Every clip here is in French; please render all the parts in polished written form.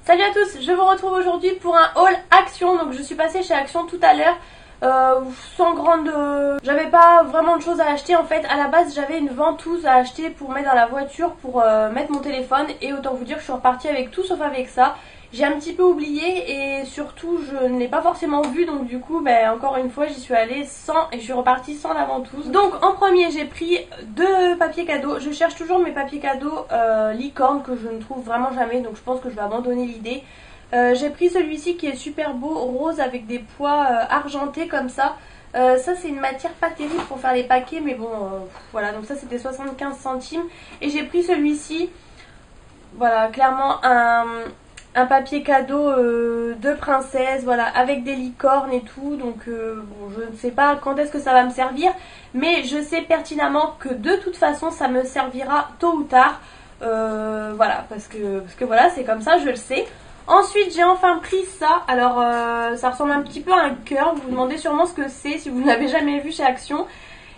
Salut à tous, je vous retrouve aujourd'hui pour un haul Action. Donc je suis passée chez Action tout à l'heure sans grande... J'avais pas vraiment de choses à acheter en fait. À la base j'avais une ventouse à acheter pour mettre dans la voiture pour mettre mon téléphone. Et autant vous dire que je suis repartie avec tout sauf avec ça. J'ai un petit peu oublié et surtout je ne l'ai pas forcément vu. Donc du coup encore une fois j'y suis allée sans et je suis repartie sans la ventouse. Donc en premier j'ai pris deux papiers cadeaux. Je cherche toujours mes papiers cadeaux licorne que je ne trouve vraiment jamais. Donc je pense que je vais abandonner l'idée. J'ai pris celui-ci qui est super beau, rose avec des pois argentés comme ça. Ça c'est une matière pas terrible pour faire les paquets mais bon voilà, donc ça c'était 75 centimes. Et j'ai pris celui-ci, voilà, clairement un papier cadeau de princesse, voilà, avec des licornes et tout. Donc bon, je ne sais pas quand est-ce que ça va me servir, mais je sais pertinemment que de toute façon ça me servira tôt ou tard. Voilà, parce que voilà, c'est comme ça, je le sais. Ensuite j'ai enfin pris ça. Alors ça ressemble un petit peu à un cœur. Vous vous demandez sûrement ce que c'est si vous ne l'avez jamais vu chez Action.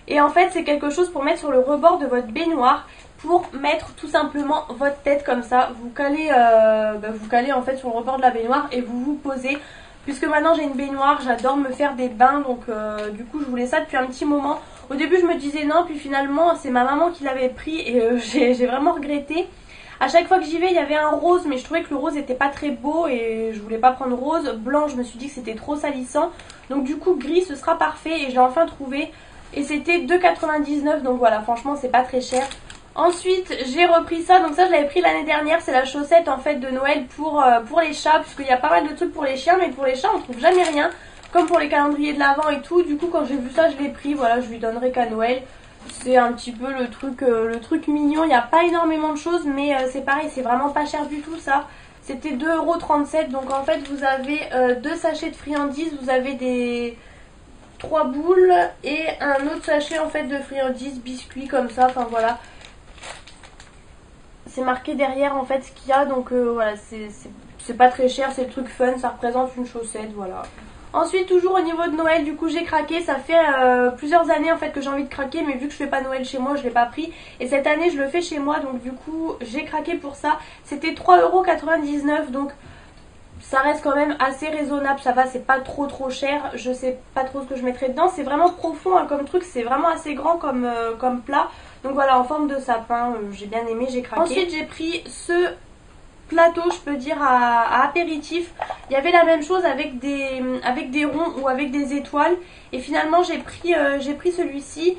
Et en fait c'est quelque chose pour mettre sur le rebord de votre baignoire, pour mettre tout simplement votre tête comme ça. Vous calez en fait sur le rebord de la baignoire et vous vous posez. Puisque maintenant j'ai une baignoire, j'adore me faire des bains, donc du coup je voulais ça depuis un petit moment. Au début je me disais non, puis finalement c'est ma maman qui l'avait pris et j'ai vraiment regretté. À chaque fois que j'y vais il y avait un rose, mais je trouvais que le rose était pas très beau et je voulais pas prendre rose. Blanc, je me suis dit que c'était trop salissant, donc du coup gris ce sera parfait. Et j'ai enfin trouvé et c'était 2,99 €, donc voilà, franchement c'est pas très cher. Ensuite j'ai repris ça, donc ça je l'avais pris l'année dernière, c'est la chaussette en fait de Noël pour les chats, puisqu'il y a pas mal de trucs pour les chiens, mais pour les chats on trouve jamais rien, comme pour les calendriers de l'Avent et tout. Du coup quand j'ai vu ça je l'ai pris, voilà, je lui donnerai qu'à Noël. C'est un petit peu le truc mignon, il n'y a pas énormément de choses, mais c'est pareil, c'est vraiment pas cher du tout ça. C'était 2,37 €, donc en fait vous avez deux sachets de friandises, vous avez des 3 boules et un autre sachet en fait de friandises, biscuits comme ça, enfin voilà. C'est marqué derrière en fait ce qu'il y a, donc voilà, c'est pas très cher, c'est le truc fun, ça représente une chaussette, voilà. Ensuite toujours au niveau de Noël, du coup j'ai craqué, ça fait plusieurs années en fait que j'ai envie de craquer, mais vu que je fais pas Noël chez moi je l'ai pas pris. Et cette année je le fais chez moi, donc du coup j'ai craqué pour ça. C'était 3,99 €, donc ça reste quand même assez raisonnable, ça va, c'est pas trop cher. Je sais pas trop ce que je mettrai dedans, c'est vraiment profond hein, comme truc, c'est vraiment assez grand comme plat. Donc voilà, en forme de sapin, j'ai bien aimé, j'ai craqué. Ensuite j'ai pris ce plateau, je peux dire, à apéritif. Il y avait la même chose avec des ronds ou avec des étoiles. Et finalement j'ai pris celui-ci.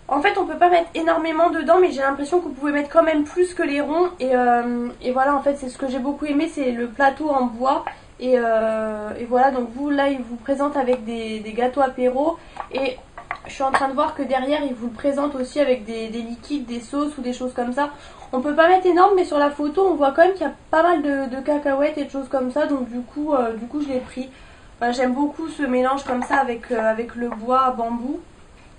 En fait on peut pas mettre énormément dedans, mais j'ai l'impression que vous pouvez mettre quand même plus que les ronds. Et voilà, en fait c'est ce que j'ai beaucoup aimé, c'est le plateau en bois. Et voilà, donc vous là il vous présente avec des gâteaux apéro. Et je suis en train de voir que derrière il vous le présente aussi avec des liquides, des sauces ou des choses comme ça. On peut pas mettre énorme, mais sur la photo on voit quand même qu'il y a pas mal de cacahuètes et de choses comme ça. Donc du coup je l'ai pris. Voilà, j'aime beaucoup ce mélange comme ça avec le bois bambou.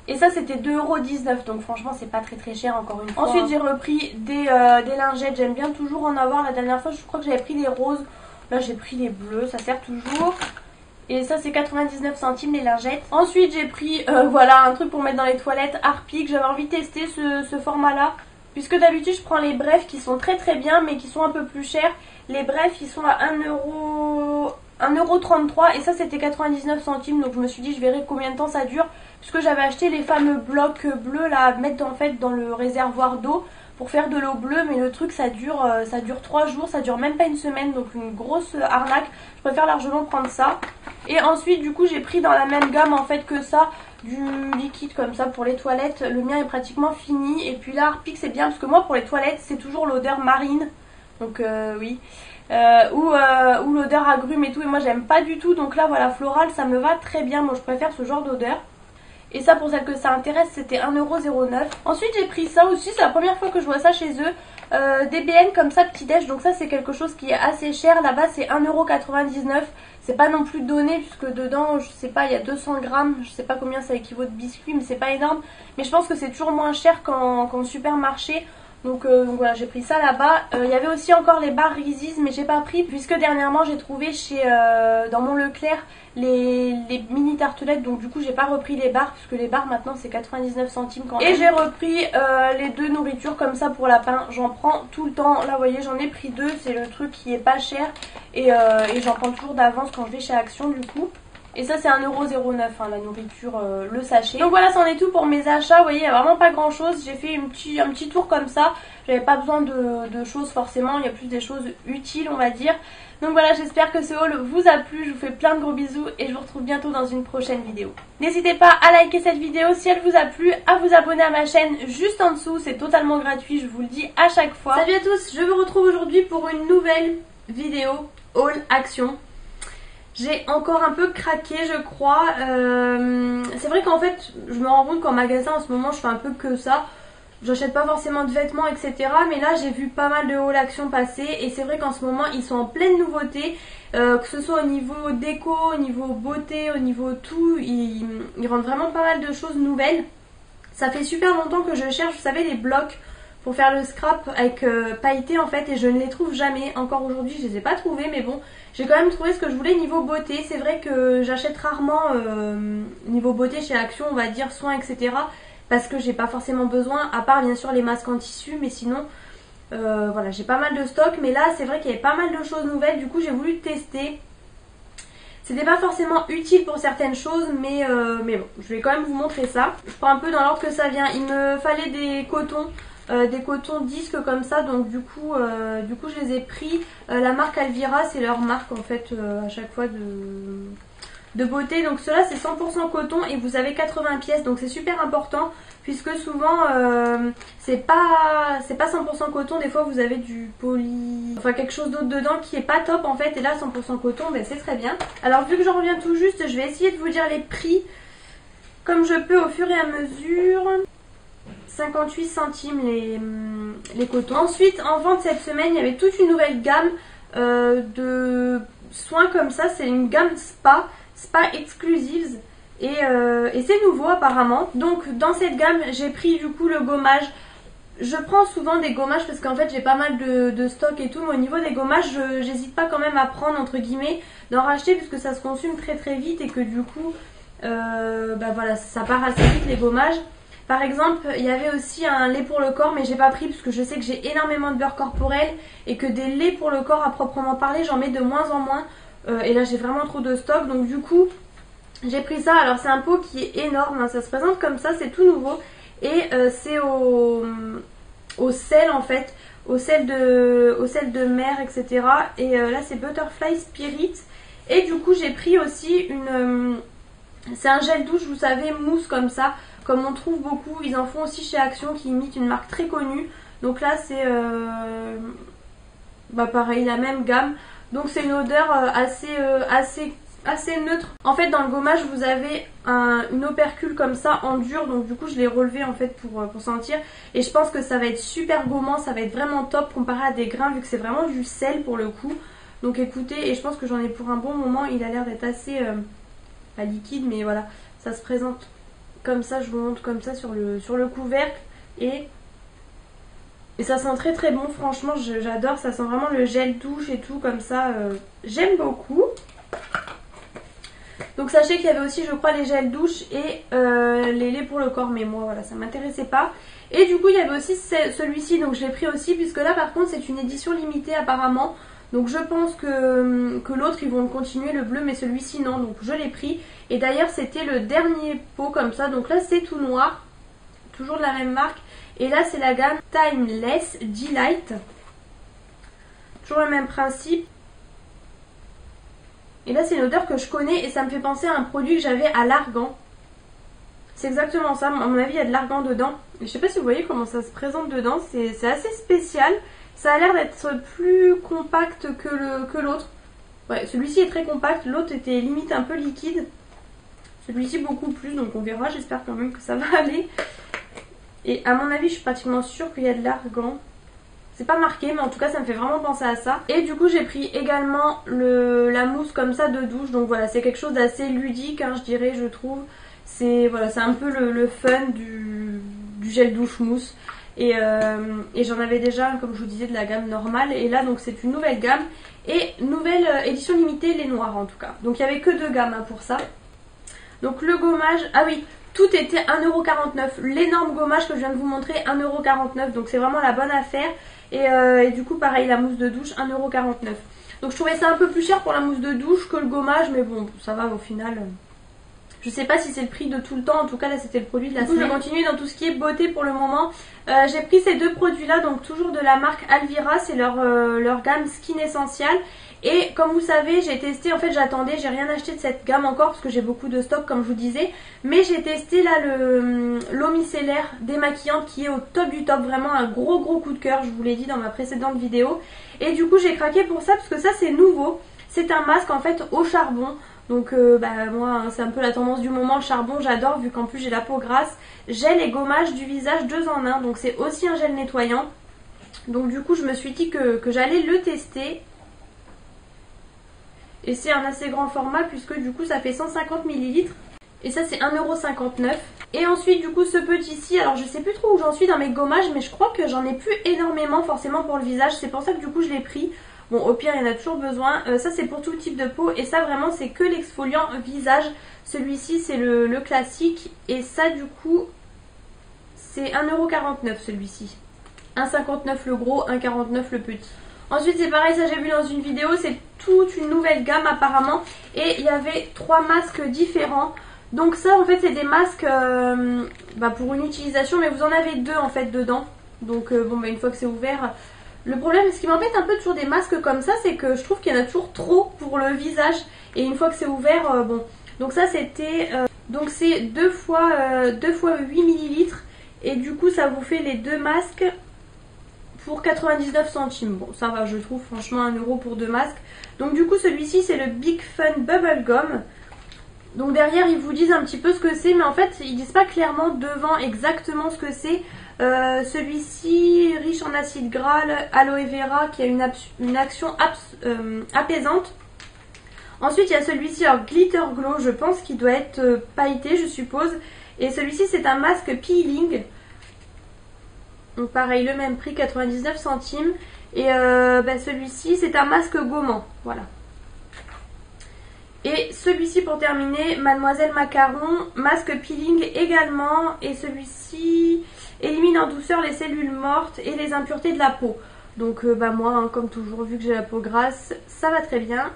Et ça c'était 2,19 €, donc franchement c'est pas très cher encore une fois. Ensuite j'ai repris des lingettes, j'aime bien toujours en avoir. La dernière fois je crois que j'avais pris les roses, là j'ai pris les bleus, ça sert toujours. Et ça c'est 99 centimes les lingettes. Ensuite j'ai pris voilà, un truc pour mettre dans les toilettes, Harpic. J'avais envie de tester ce format là, puisque d'habitude je prends les brefs qui sont très bien mais qui sont un peu plus chers. Les brefs ils sont à 1,33 € et ça c'était 99 centimes, donc je me suis dit je verrai combien de temps ça dure, puisque j'avais acheté les fameux blocs bleus là à mettre en fait dans le réservoir d'eau pour faire de l'eau bleue, mais le truc ça dure 3 jours, ça dure même pas une semaine, donc une grosse arnaque. Je préfère largement prendre ça. Et ensuite du coup j'ai pris dans la même gamme en fait que ça, du liquide comme ça pour les toilettes. Le mien est pratiquement fini, et puis là Harpic c'est bien parce que moi pour les toilettes c'est toujours l'odeur marine, donc oui. Ou l'odeur agrume et tout, et moi j'aime pas du tout, donc là voilà, floral ça me va très bien, moi je préfère ce genre d'odeur. Et ça pour celles que ça intéresse c'était 1,09 €. Ensuite j'ai pris ça aussi, c'est la première fois que je vois ça chez eux, des BN comme ça petit déj, donc ça c'est quelque chose qui est assez cher. Là-bas c'est 1,99 €, c'est pas non plus donné puisque dedans je sais pas, il y a 200 grammes, je sais pas combien ça équivaut de biscuits, mais c'est pas énorme. Mais je pense que c'est toujours moins cher qu'en supermarché. Donc voilà, j'ai pris ça là-bas. Il y avait aussi encore les barres Reese's, mais j'ai pas pris puisque dernièrement j'ai trouvé dans mon Leclerc les mini tartelettes. Donc du coup j'ai pas repris les barres puisque les barres maintenant c'est 99 centimes quand même. Et j'ai repris les 2 nourritures comme ça pour lapin. J'en prends tout le temps. Là vous voyez j'en ai pris 2. C'est le truc qui est pas cher. Et j'en prends toujours d'avance quand je vais chez Action du coup. Et ça c'est 1,09€ hein, la nourriture, le sachet. Donc voilà, c'en est tout pour mes achats. Vous voyez, il n'y a vraiment pas grand chose. J'ai fait un petit tour comme ça. J'avais pas besoin de choses forcément. Il y a plus des choses utiles on va dire. Donc voilà, j'espère que ce haul vous a plu. Je vous fais plein de gros bisous et je vous retrouve bientôt dans une prochaine vidéo. N'hésitez pas à liker cette vidéo si elle vous a plu, à vous abonner à ma chaîne juste en dessous. C'est totalement gratuit, je vous le dis à chaque fois. Salut à tous, je vous retrouve aujourd'hui pour une nouvelle vidéo haul action. J'ai encore un peu craqué je crois. C'est vrai qu'en fait je me rends compte qu'en magasin en ce moment je fais un peu que ça. J'achète pas forcément de vêtements etc. Mais là j'ai vu pas mal de haul action passer. Et c'est vrai qu'en ce moment ils sont en pleine nouveauté. Que ce soit au niveau déco, au niveau beauté, au niveau tout. Ils rendent vraiment pas mal de choses nouvelles. Ça fait super longtemps que je cherche, vous savez, les blocs pour faire le scrap avec pailleté en fait, et je ne les trouve jamais. Encore aujourd'hui je les ai pas trouvés, mais bon, j'ai quand même trouvé ce que je voulais niveau beauté. C'est vrai que j'achète rarement niveau beauté chez Action, on va dire soins etc, parce que j'ai pas forcément besoin, à part bien sûr les masques en tissu, mais sinon voilà, j'ai pas mal de stock. Mais là c'est vrai qu'il y avait pas mal de choses nouvelles, du coup j'ai voulu tester. C'était pas forcément utile pour certaines choses, mais bon, je vais quand même vous montrer ça. Je prends un peu dans l'ordre que ça vient. Il me fallait des cotons disques comme ça, donc du coup je les ai pris. La marque Alvira, c'est leur marque en fait à chaque fois de beauté. Donc ceux-là c'est 100% coton et vous avez 80 pièces, donc c'est super important puisque souvent c'est pas 100% coton. Des fois vous avez du poly, enfin quelque chose d'autre dedans qui est pas top en fait, et là 100% coton, ben c'est très bien. Alors vu que j'en reviens tout juste, je vais essayer de vous dire les prix comme je peux au fur et à mesure. 58 centimes les cotons. Ensuite en vente cette semaine il y avait toute une nouvelle gamme de soins comme ça. C'est une gamme Spa Exclusives et c'est nouveau apparemment. Donc dans cette gamme j'ai pris du coup le gommage. Je prends souvent des gommages parce qu'en fait j'ai pas mal de stock et tout, mais au niveau des gommages j'hésite pas quand même à prendre entre guillemets d'en racheter puisque ça se consume très très vite et que du coup bah voilà, ça part assez vite les gommages. Par exemple, il y avait aussi un lait pour le corps, mais j'ai pas pris parce que je sais que j'ai énormément de beurre corporel et que des laits pour le corps à proprement parler, j'en mets de moins en moins. Et là, j'ai vraiment trop de stock, donc du coup, j'ai pris ça. Alors, c'est un pot qui est énorme, hein, ça se présente comme ça, c'est tout nouveau. Et c'est au sel en fait, au sel de mer, etc. Et là, c'est Butterfly Spirit. Et du coup, j'ai pris aussi c'est un gel douche, vous savez, mousse comme ça. Comme on trouve beaucoup, ils en font aussi chez Action qui imite une marque très connue. Donc là c'est bah pareil, la même gamme. Donc c'est une odeur assez neutre. En fait dans le gommage vous avez une opercule comme ça en dur. Donc du coup je l'ai relevé en fait pour sentir. Et je pense que ça va être super gommant, ça va être vraiment top comparé à des grains vu que c'est vraiment du sel pour le coup. Donc écoutez, et je pense que j'en ai pour un bon moment. Il a l'air d'être assez pas liquide, mais voilà, ça se présente comme ça, je vous montre comme ça sur le couvercle et ça sent très très bon, franchement j'adore, ça sent vraiment le gel douche et tout comme ça, j'aime beaucoup. Donc sachez qu'il y avait aussi je crois les gels douche et les laits pour le corps, mais moi voilà ça m'intéressait pas. Et du coup il y avait aussi celui-ci, donc je l'ai pris aussi puisque là par contre c'est une édition limitée apparemment. Donc je pense que l'autre ils vont continuer le bleu, mais celui-ci non, donc je l'ai pris. Et d'ailleurs c'était le dernier pot comme ça, donc là c'est tout noir, toujours de la même marque. Et là c'est la gamme Timeless Delight, toujours le même principe. Et là c'est une odeur que je connais et ça me fait penser à un produit que j'avais à l'argan. C'est exactement ça, à mon avis il y a de l'argan dedans. Et je sais pas si vous voyez comment ça se présente dedans, c'est assez spécial. Ça a l'air d'être plus compact que l'autre. Ouais, celui-ci est très compact, l'autre était limite un peu liquide. Celui-ci beaucoup plus, donc on verra, j'espère quand même que ça va aller. Et à mon avis, je suis pratiquement sûre qu'il y a de l'argan. C'est pas marqué, mais en tout cas ça me fait vraiment penser à ça. Et du coup j'ai pris également la mousse comme ça de douche. Donc voilà, c'est quelque chose d'assez ludique, hein, je dirais, je trouve. C'est voilà, c'est un peu le fun du gel douche mousse. Et j'en avais déjà, comme je vous disais, de la gamme normale. Et là, donc c'est une nouvelle gamme. Et nouvelle édition limitée, les noirs en tout cas. Donc il n'y avait que 2 gammes hein, pour ça. Donc le gommage, ah oui, tout était 1,49€. L'énorme gommage que je viens de vous montrer, 1,49€. Donc c'est vraiment la bonne affaire. Et du coup, pareil, la mousse de douche, 1,49€. Donc je trouvais ça un peu plus cher pour la mousse de douche que le gommage. Mais bon, ça va au final. Je sais pas si c'est le prix de tout le temps, en tout cas là c'était le produit de la semaine. Je vais continuer dans tout ce qui est beauté pour le moment. J'ai pris ces 2 produits là, donc toujours de la marque Alvira, c'est leur gamme Skin Essential. Et comme vous savez, j'ai testé, en fait j'attendais, j'ai rien acheté de cette gamme encore parce que j'ai beaucoup de stock comme je vous disais. Mais j'ai testé là l'eau micellaire démaquillante qui est au top du top, vraiment un gros coup de cœur, je vous l'ai dit dans ma précédente vidéo. Et du coup j'ai craqué pour ça parce que ça c'est nouveau, c'est un masque en fait au charbon. Donc moi hein, c'est un peu la tendance du moment, le charbon j'adore vu qu'en plus j'ai la peau grasse. Gel et gommage du visage 2 en 1, donc c'est aussi un gel nettoyant. Donc du coup je me suis dit que j'allais le tester. Et c'est un assez grand format puisque du coup ça fait 150 ml. Et ça c'est 1,59€. Et ensuite du coup ce petit-ci, alors je sais plus trop où j'en suis dans mes gommages, mais je crois que j'en ai plus énormément forcément pour le visage. C'est pour ça que du coup je l'ai pris. Bon, au pire, il y en a toujours besoin. Ça, c'est pour tout type de peau. Et ça, vraiment, c'est que l'exfoliant visage. Celui-ci, c'est le classique. Et ça, du coup, c'est 1,49€ celui-ci. 1,59€ le gros, 1,49€ le petit. Ensuite, c'est pareil, ça j'ai vu dans une vidéo. C'est toute une nouvelle gamme apparemment. Et il y avait 3 masques différents. Donc ça, en fait, c'est des masques pour une utilisation. Mais vous en avez 2, en fait, dedans. Donc, une fois que c'est ouvert... Le problème, ce qui m'embête un peu toujours des masques comme ça, c'est que je trouve qu'il y en a toujours trop pour le visage. Et une fois que c'est ouvert, bon. Donc ça c'était... donc c'est 2 fois 8 ml. Et du coup ça vous fait les 2 masques pour 99 centimes. Bon ça va, je trouve franchement 1€ pour 2 masques. Donc du coup celui-ci c'est le Big Fun Bubble Gum. Donc derrière ils vous disent un petit peu ce que c'est, mais en fait ils disent pas clairement devant exactement ce que c'est. Celui-ci riche en acide gras, aloe vera qui a une action apaisante. Ensuite il y a celui-ci, alors Glitter Glow, je pense qu'il doit être pailleté je suppose. Et celui-ci c'est un masque peeling. Donc pareil, le même prix, 99 centimes. Et celui-ci c'est un masque gommant, voilà. Et celui-ci pour terminer, Mademoiselle Macaron, masque peeling également. Et celui-ci élimine en douceur les cellules mortes et les impuretés de la peau. Donc moi, hein, comme toujours, vu que j'ai la peau grasse, ça va très bien.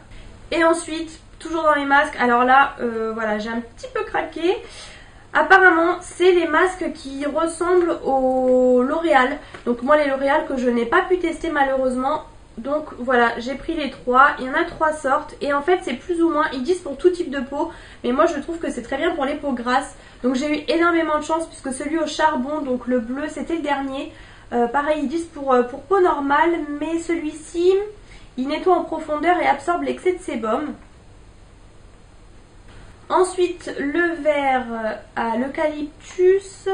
Et ensuite, toujours dans les masques, alors là, voilà, j'ai un petit peu craqué. Apparemment, c'est les masques qui ressemblent au L'Oréal. Donc moi, les L'Oréal que je n'ai pas pu tester malheureusement. Donc voilà, j'ai pris les 3, il y en a 3 sortes et en fait c'est plus ou moins, ils disent pour tout type de peau, mais moi je trouve que c'est très bien pour les peaux grasses. Donc j'ai eu énormément de chance puisque celui au charbon, donc le bleu, c'était le dernier. Pareil, ils disent pour peau normale, mais celui-ci, il nettoie en profondeur et absorbe l'excès de sébum. Ensuite, le vert à l'eucalyptus,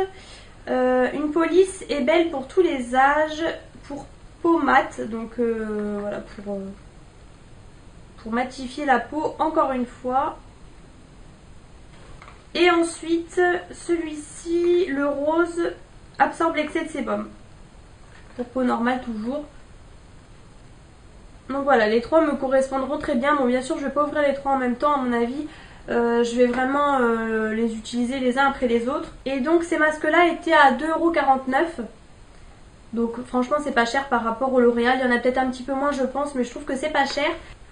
une police est belle pour tous les âges, pour peau mate, donc voilà, pour matifier la peau encore une fois. Et ensuite celui-ci, le rose, absorbe l'excès de sébum, pour peau normale toujours. Donc voilà, les 3 me correspondront très bien. Bon bien sûr je vais pas ouvrir les 3 en même temps à mon avis. Je vais vraiment les utiliser les uns après les autres. Et donc ces masques là étaient à 2,49 €. Donc franchement c'est pas cher par rapport au L'Oréal. Il y en a peut-être un petit peu moins je pense, mais je trouve que c'est pas cher.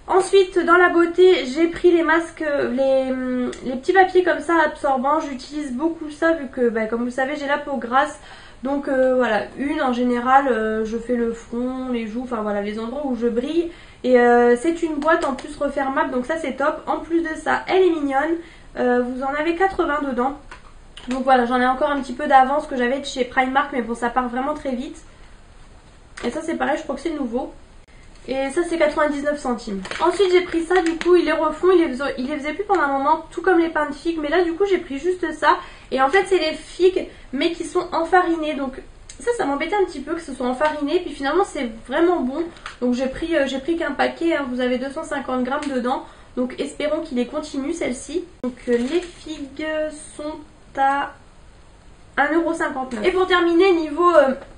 Ensuite dans la beauté j'ai pris les masques, les petits papiers comme ça absorbants. J'utilise beaucoup ça vu que comme vous savez j'ai la peau grasse. Donc voilà, une en général, je fais le front, les joues, enfin voilà les endroits où je brille. Et c'est une boîte en plus refermable, donc ça c'est top. En plus de ça elle est mignonne, vous en avez 80 dedans. Donc voilà, j'en ai encore un petit peu d'avance que j'avais de chez Primark, mais bon ça part vraiment très vite. Et ça c'est pareil, je crois que c'est nouveau. Et ça c'est 99 centimes. Ensuite j'ai pris ça, du coup ils les refont, ils les faisaient plus pendant un moment, tout comme les pains de figues. Mais là du coup j'ai pris juste ça. Et en fait c'est les figues mais qui sont enfarinées. Donc ça m'embêtait un petit peu que ce soit enfariné. Puis finalement c'est vraiment bon. Donc j'ai pris qu'un paquet, hein. Vous avez 250 grammes dedans. Donc espérons qu'il les continue celle-ci. Donc les figues sont à 1,59 €. Et pour terminer, niveau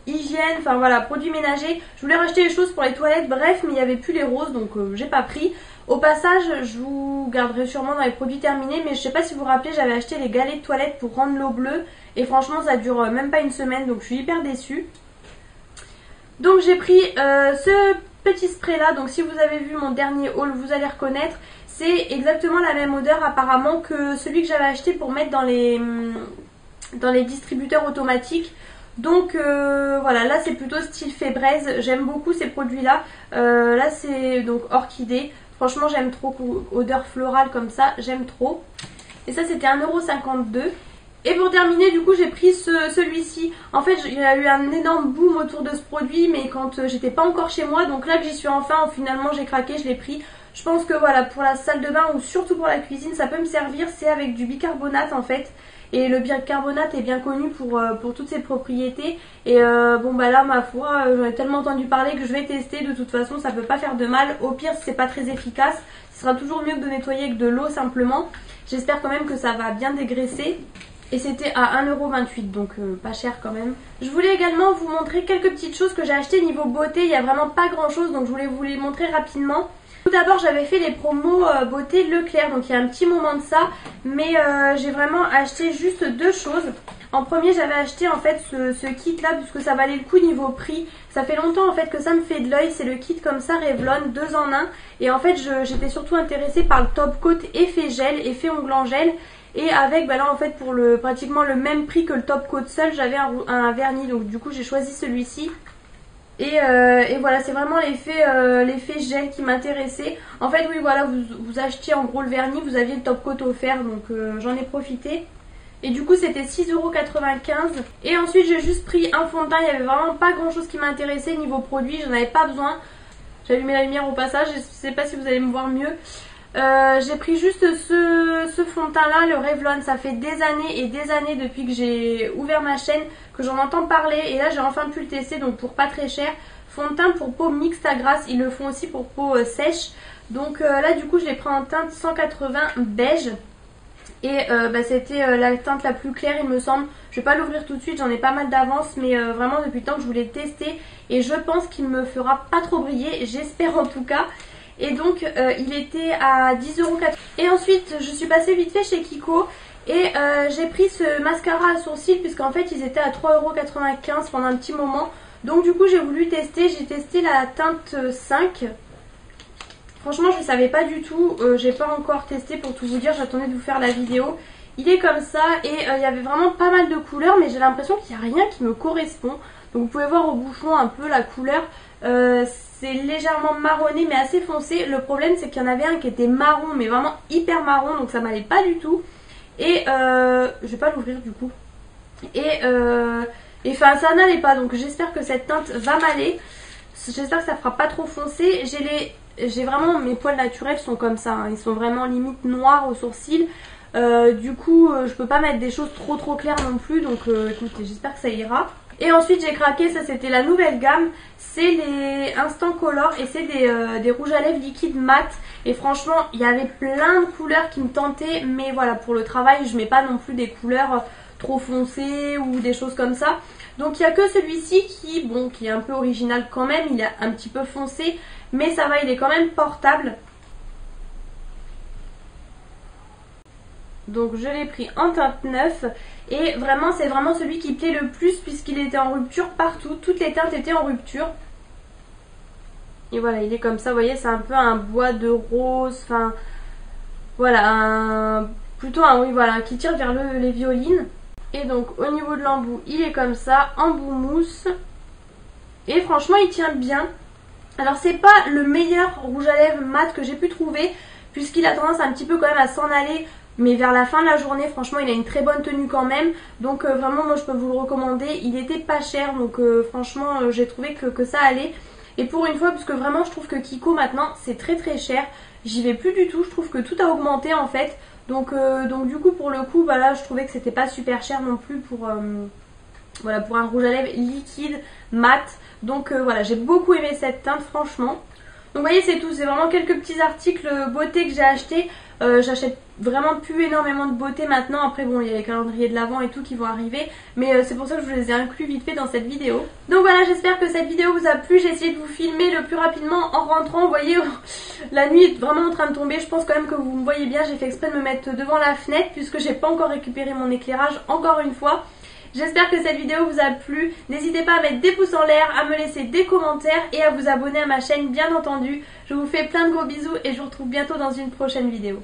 hygiène, enfin voilà, produits ménagers, je voulais racheter les choses pour les toilettes, bref, mais il n'y avait plus les roses, donc j'ai pas pris. Au passage, je vous garderai sûrement dans les produits terminés, mais je sais pas si vous vous rappelez, j'avais acheté les galets de toilette pour rendre l'eau bleue, et franchement ça dure même pas une semaine, donc je suis hyper déçue. Donc j'ai pris ce petit spray là, donc si vous avez vu mon dernier haul, vous allez reconnaître. C'est exactement la même odeur apparemment que celui que j'avais acheté pour mettre dans les distributeurs automatiques. Donc voilà, là c'est plutôt style Febreze, j'aime beaucoup ces produits là. Là c'est donc orchidée, franchement j'aime trop, odeur florale comme ça, j'aime trop. Et ça c'était 1,52 €. Et pour terminer, du coup j'ai pris celui-ci. En fait il y a eu un énorme boom autour de ce produit, mais quand j'étais pas encore chez moi, donc là que j'y suis enfin, finalement j'ai craqué, je l'ai pris. Je pense que voilà, pour la salle de bain ou surtout pour la cuisine, ça peut me servir. C'est avec du bicarbonate en fait. Et le bicarbonate est bien connu pour toutes ses propriétés. Et bon bah là ma foi, j'en ai tellement entendu parler que je vais tester. De toute façon ça peut pas faire de mal. Au pire si c'est pas très efficace, ce sera toujours mieux que de nettoyer avec de l'eau simplement. J'espère quand même que ça va bien dégraisser. Et c'était à 1,28 €, donc pas cher quand même. Je voulais également vous montrer quelques petites choses que j'ai achetées niveau beauté. Il n'y a vraiment pas grand chose, donc je voulais vous les montrer rapidement. Tout d'abord j'avais fait les promos beauté Leclerc, donc il y a un petit moment de ça, mais j'ai vraiment acheté juste deux choses. En premier j'avais acheté en fait ce kit là, puisque ça valait le coup niveau prix. Ça fait longtemps en fait que ça me fait de l'œil, c'est le kit comme ça Revlon 2 en 1. Et en fait j'étais surtout intéressée par le top coat effet gel, effet ongle en gel. Et avec bah là en fait pour pratiquement le même prix que le top coat seul, j'avais un vernis, donc du coup j'ai choisi celui-ci. Et voilà, c'est vraiment l'effet gel qui m'intéressait. En fait oui voilà, vous achetiez en gros le vernis, vous aviez le top coat offert, donc j'en ai profité. Et du coup c'était 6,95 €. Et ensuite j'ai juste pris un fond de teint, il n'y avait vraiment pas grand chose qui m'intéressait niveau produit, j'en avais pas besoin. J'ai allumé la lumière au passage, je sais pas si vous allez me voir mieux. J'ai pris juste ce fond de teint là, le Revlon. Ça fait des années et des années depuis que j'ai ouvert ma chaîne que j'en entends parler, et là j'ai enfin pu le tester, donc pour pas très cher. Fond de teint pour peau mixte à grasse, ils le font aussi pour peau sèche. Donc là du coup je l'ai pris en teinte 180 beige. Et bah, c'était la teinte la plus claire il me semble. Je vais pas l'ouvrir tout de suite, j'en ai pas mal d'avance, mais vraiment depuis le temps que je voulais tester. Et je pense qu'il me fera pas trop briller, j'espère en tout cas. Et donc il était à 10,80 €. Et ensuite je suis passée vite fait chez Kiko. Et j'ai pris ce mascara à sourcils, puisqu'en fait ils étaient à 3,95 € pendant un petit moment. Donc du coup j'ai voulu tester, j'ai testé la teinte 5. Franchement je ne savais pas du tout, j'ai pas encore testé pour tout vous dire, j'attendais de vous faire la vidéo. Il est comme ça et il y avait vraiment pas mal de couleurs, mais j'ai l'impression qu'il n'y a rien qui me correspond. Donc vous pouvez voir au bouchon un peu la couleur, c'est légèrement marronné mais assez foncé. Le problème c'est qu'il y en avait un qui était marron, mais vraiment hyper marron, donc ça m'allait pas du tout. Et je vais pas l'ouvrir du coup. Et enfin ça n'allait pas, donc j'espère que cette teinte va m'aller. J'espère que ça fera pas trop foncé. J'ai vraiment, mes poils naturels sont comme ça, hein. Ils sont vraiment limite noirs aux sourcils. Du coup je peux pas mettre des choses trop claires non plus. Donc écoutez, j'espère que ça ira. Et ensuite j'ai craqué, ça c'était la nouvelle gamme. C'est les Instant Color et c'est des rouges à lèvres liquides mat. Et franchement il y avait plein de couleurs qui me tentaient. Mais voilà, pour le travail je mets pas non plus des couleurs trop foncées ou des choses comme ça. Donc il n'y a que celui-ci qui est un peu original quand même. Il est un petit peu foncé, mais ça va, il est quand même portable. Donc je l'ai pris en teinte 9. Et vraiment c'est vraiment celui qui plaît le plus, puisqu'il était en rupture partout. Toutes les teintes étaient en rupture. Et voilà, il est comme ça, vous voyez, c'est un peu un bois de rose. Enfin voilà, plutôt un qui tire vers les violines. Et donc au niveau de l'embout il est comme ça, embout mousse. Et franchement il tient bien. Alors c'est pas le meilleur rouge à lèvres mat que j'ai pu trouver, puisqu'il a tendance un petit peu quand même à s'en aller. Mais vers la fin de la journée franchement il a une très bonne tenue quand même. Donc vraiment moi je peux vous le recommander. Il était pas cher, donc franchement j'ai trouvé que ça allait. Et pour une fois, puisque vraiment je trouve que Kiko maintenant c'est très cher, j'y vais plus du tout, je trouve que tout a augmenté en fait. Donc du coup pour le coup bah là je trouvais que c'était pas super cher non plus pour un rouge à lèvres liquide mat. Donc voilà, j'ai beaucoup aimé cette teinte franchement. Donc vous voyez, c'est tout, c'est vraiment quelques petits articles beauté que j'ai achetés. J'achète vraiment plus énormément de beauté maintenant. Après bon, il y a les calendriers de l'Avent et tout qui vont arriver, mais c'est pour ça que je vous les ai inclus vite fait dans cette vidéo. Donc voilà, j'espère que cette vidéo vous a plu. J'ai essayé de vous filmer le plus rapidement en rentrant. Vous voyez, la nuit est vraiment en train de tomber. Je pense quand même que vous me voyez bien. J'ai fait exprès de me mettre devant la fenêtre puisque j'ai pas encore récupéré mon éclairage encore une fois. J'espère que cette vidéo vous a plu. N'hésitez pas à mettre des pouces en l'air, à me laisser des commentaires et à vous abonner à ma chaîne bien entendu. Je vous fais plein de gros bisous et je vous retrouve bientôt dans une prochaine vidéo.